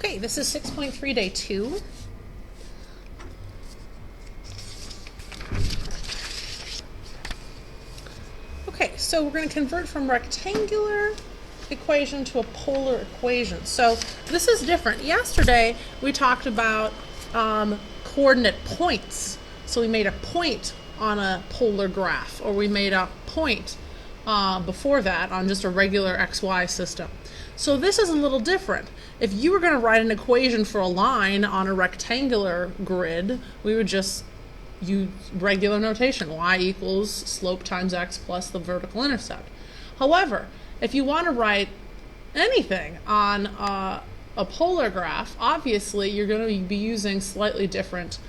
Okay, this is 6.3 day 2. Okay, so we're going to convert from rectangular equation to a polar equation. So this is different. Yesterday we talked about coordinate points. So we made a point on a polar graph, or we made a point before that on just a regular XY system. So this is a little different. If you were going to write an equation for a line on a rectangular grid, we would just use regular notation. Y equals slope times x plus the vertical intercept. However, if you want to write anything on a polar graph, obviously you're going to be using slightly different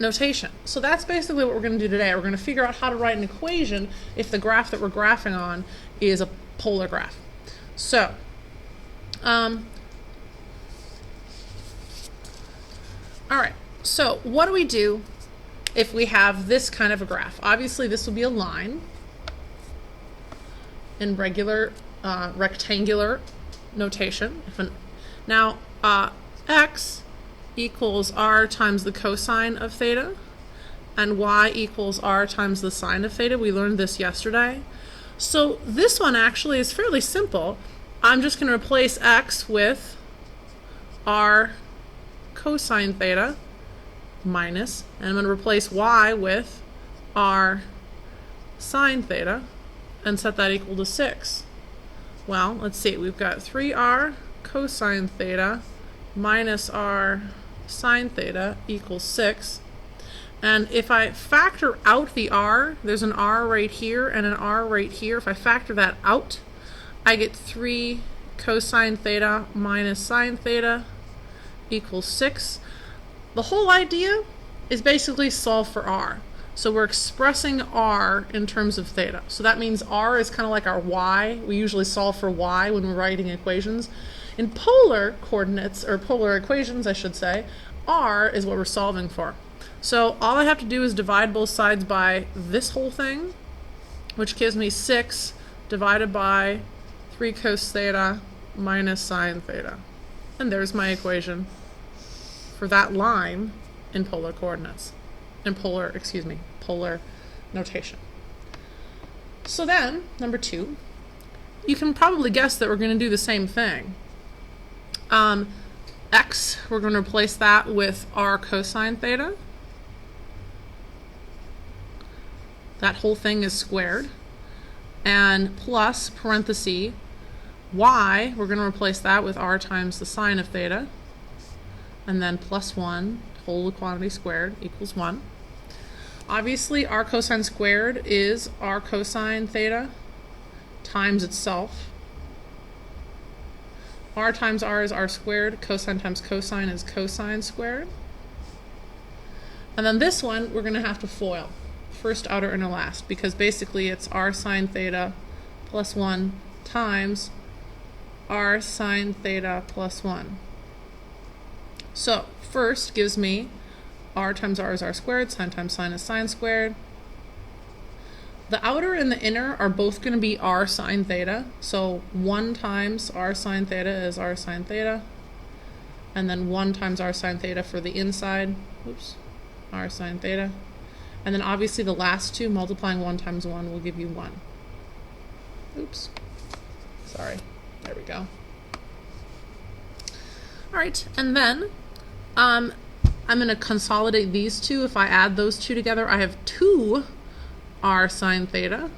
notation. So that's basically what we're going to do today. We're going to figure out how to write an equation if the graph that we're graphing on is a polar graph. So, all right. So what do we do if we have this kind of a graph? Obviously, this will be a line in regular rectangular notation. Now, x equals r times the cosine of theta, and y equals r times the sine of theta. We learned this yesterday. So this one actually is fairly simple. I'm just going to replace x with r cosine theta minus, and I'm going to replace y with r sine theta and set that equal to 6. Well, let's see. We've got 3r cosine theta minus r sine theta equals 6. And if I factor out the r, there's an r right here and an r right here. If I factor that out, I get 3 cosine theta minus sine theta equals 6. The whole idea is basically solve for r. So we're expressing r in terms of theta. So that means r is kind of like our y. We usually solve for y when we're writing equations. In polar coordinates, or polar equations I should say, r is what we're solving for. So all I have to do is divide both sides by this whole thing, which gives me 6 divided by 3 cos theta minus sine theta. And there's my equation for that line in polar coordinates, in polar notation. So then, number 2, you can probably guess that we're going to do the same thing. X, we're going to replace that with r cosine theta. That whole thing is squared. And plus, parenthesis, y, we're going to replace that with r times the sine of theta. And then plus 1, whole quantity squared, equals 1. Obviously, r cosine squared is r cosine theta times itself. R times r is r squared. Cosine times cosine is cosine squared. And then this one, we're going to have to FOIL. First, outer, inner, last, because basically it's r sine theta plus 1 times r sine theta plus 1. So first gives me r times r is r squared, sine times sine is sine squared. The outer and the inner are both going to be r sine theta, so 1 times r sine theta is r sine theta, and then 1 times r sine theta for the inside, r sine theta. And then obviously the last two, multiplying 1 times 1 will give you 1. Sorry. There we go. All right, and then I'm going to consolidate these two. If I add those two together, I have 2 r sine theta.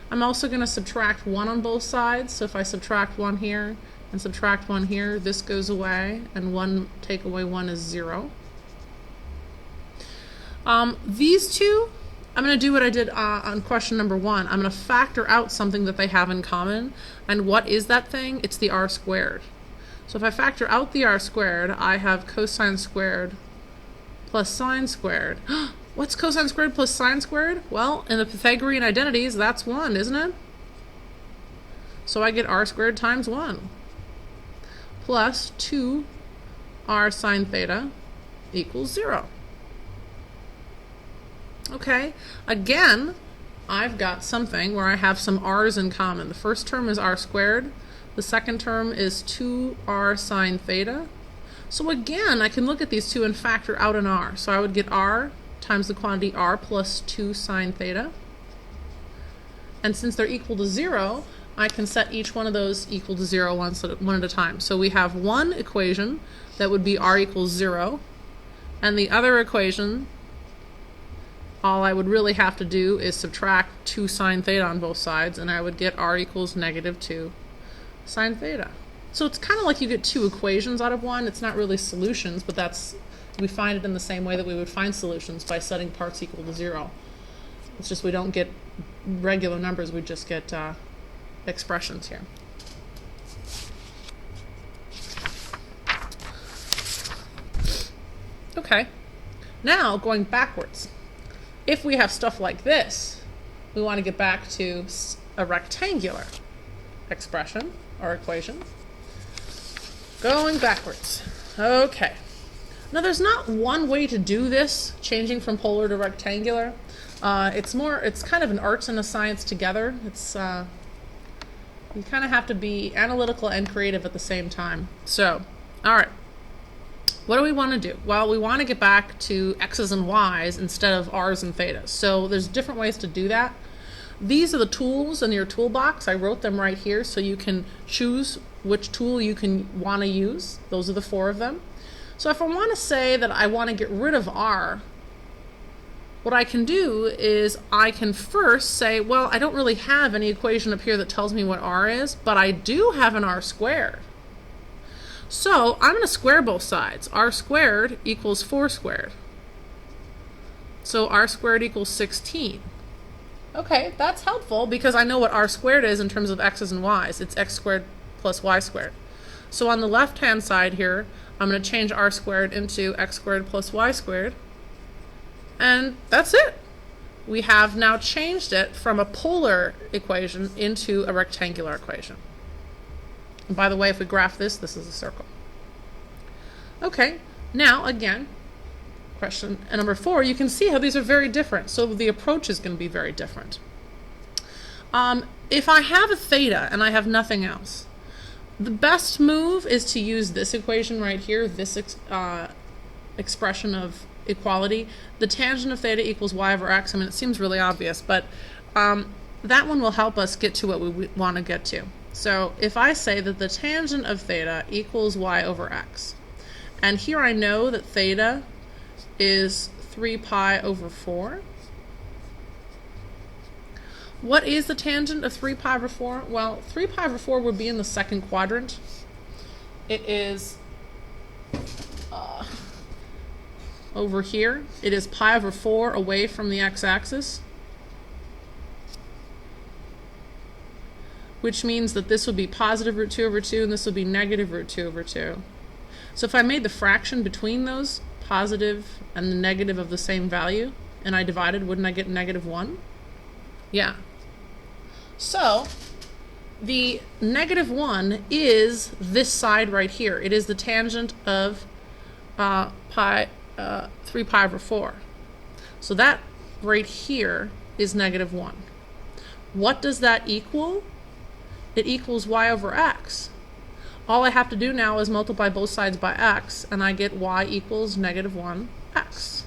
I'm also going to subtract 1 on both sides. So if I subtract 1 here and subtract 1 here, this goes away, and 1 take away 1 is 0. These two, I'm going to do what I did on question number 1. I'm going to factor out something that they have in common. And what is that thing? It's the r squared. So if I factor out the r squared, I have cosine squared plus sine squared. What's cosine squared plus sine squared? Well, in the Pythagorean identities, that's 1, isn't it? So I get r squared times 1 plus 2 r sine theta equals 0. Okay, again, I've got something where I have some r's in common. The first term is r squared, The second term is 2r sine theta. So again, I can look at these two and factor out an r. So I would get r times the quantity r plus 2 sine theta. And since they're equal to 0, I can set each one of those equal to 0 one at a time. So we have one equation that would be r equals 0, and the other equation, all I would really have to do is subtract 2 sine theta on both sides, and I would get r equals negative 2 sine theta. So it's kind of like you get two equations out of one. It's not really solutions, but we find it in the same way that we would find solutions, by setting parts equal to 0. It's just we don't get regular numbers, we just get expressions here. Okay, now going backwards. If we have stuff like this, we want to get back to a rectangular expression or equation. Going backwards. Okay. Now there's not one way to do this, changing from polar to rectangular. It's kind of an art and a science together. You kind of have to be analytical and creative at the same time. So, all right. What do we want to do? Well, we want to get back to x's and y's instead of r's and thetas. So there's different ways to do that. These are the tools in your toolbox. I wrote them right here so you can choose which tool you want to use. Those are the 4 of them. So if I want to say that I want to get rid of r, what I can do is I can first say, well, I don't really have any equation up here that tells me what r is, but I do have an r squared. So I'm going to square both sides. R squared equals 4 squared. So r squared equals 16. Okay, that's helpful because I know what r squared is in terms of x's and y's. It's x squared plus y squared. So on the left-hand side here, I'm going to change r squared into x squared plus y squared. And that's it. We have now changed it from a polar equation into a rectangular equation. And by the way, if we graph this, this is a circle. Okay, now again, question number 4, you can see how these are very different. So the approach is going to be very different. If I have a theta and I have nothing else, the best move is to use this equation right here, this expression of equality. The tangent of theta equals y over x. I mean, it seems really obvious, but that one will help us get to what we want to get to. So if I say that the tangent of theta equals y over x, and here I know that theta is 3 pi over 4. What is the tangent of 3 pi over 4? Well, 3 pi over 4 would be in the second quadrant. It is over here. It is pi over 4 away from the x-axis, which means that this would be positive root 2 over 2 and this would be negative root 2 over 2. So if I made the fraction between those, positive and the negative of the same value, and I divided, wouldn't I get negative 1? Yeah. So the negative 1 is this side right here. It is the tangent of 3 pi over 4. So that right here is negative 1. What does that equal? It equals y over x. All I have to do now is multiply both sides by x, and I get y equals negative 1x.